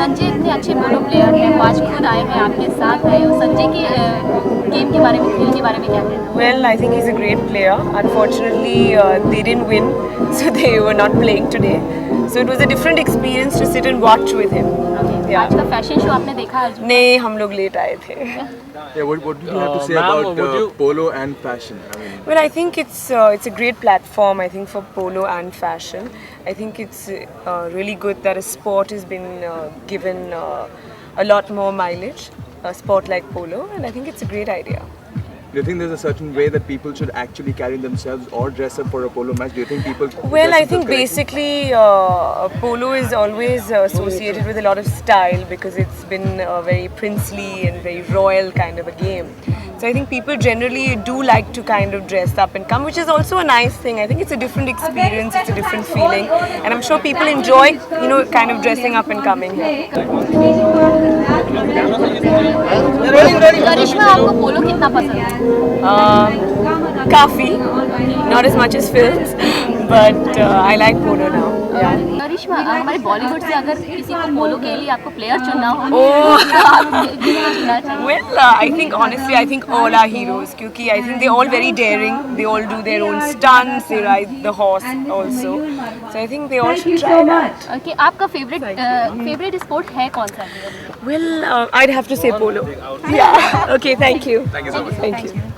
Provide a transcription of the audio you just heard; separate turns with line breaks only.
संजय इतने अच्छे पोलो प्लेयर हैं, वो आज खुद आए हैं आपके साथ हैं, और संजय के गेम के बारे में, खेल के बारे में क्या कहना है?
Well, I think he's a great player. Unfortunately, they didn't win, so they were not playing today. So it was a different experience to sit and watch with him. Yeah.
आज का फैशन शो आपने देखा आज?
नहीं, हम लोग late आए थे.
Yeah, what do you have to say about polo and fashion? I mean,
Well, I think it's a great platform. I think for polo and fashion, I think it's really good that a sport has been given a lot more mileage. A sport like polo, and I think it's a great idea.
do you think there's a certain way that people should actually carry themselves or dress up for a polo match? Do you think people?
Well,
dress
I
up
think
correctly?
basically polo is always associated with a lot of style because it's been a very princely and very royal kind of a game. So I think people generally do like to kind of dress up and come, which is also a nice thing. I think it's a different experience, it's a different feeling, and I'm sure people enjoy, kind of dressing up and coming here.
करिश्मा, आपको पोलो कितना पसंद है?
Kafi, not as much as films, but I like polo now. Yeah.
करिश्मा, हमारे बॉलीवुड से अगर किसी को पोलो के लिए आपको प्लेयर चुनना हो तो
Oh.
आप किसको चुनना चाहिए?
Well, I think all are heroes. Because I think they're all very daring. They all do their own stunts. They ride the horse also. So I think they all should try that.
Okay, आपका favourite sport है कौन सा?
Well, I'd have to say polo. Yeah. Okay. Thank you.
Thank you so much.
Thank you.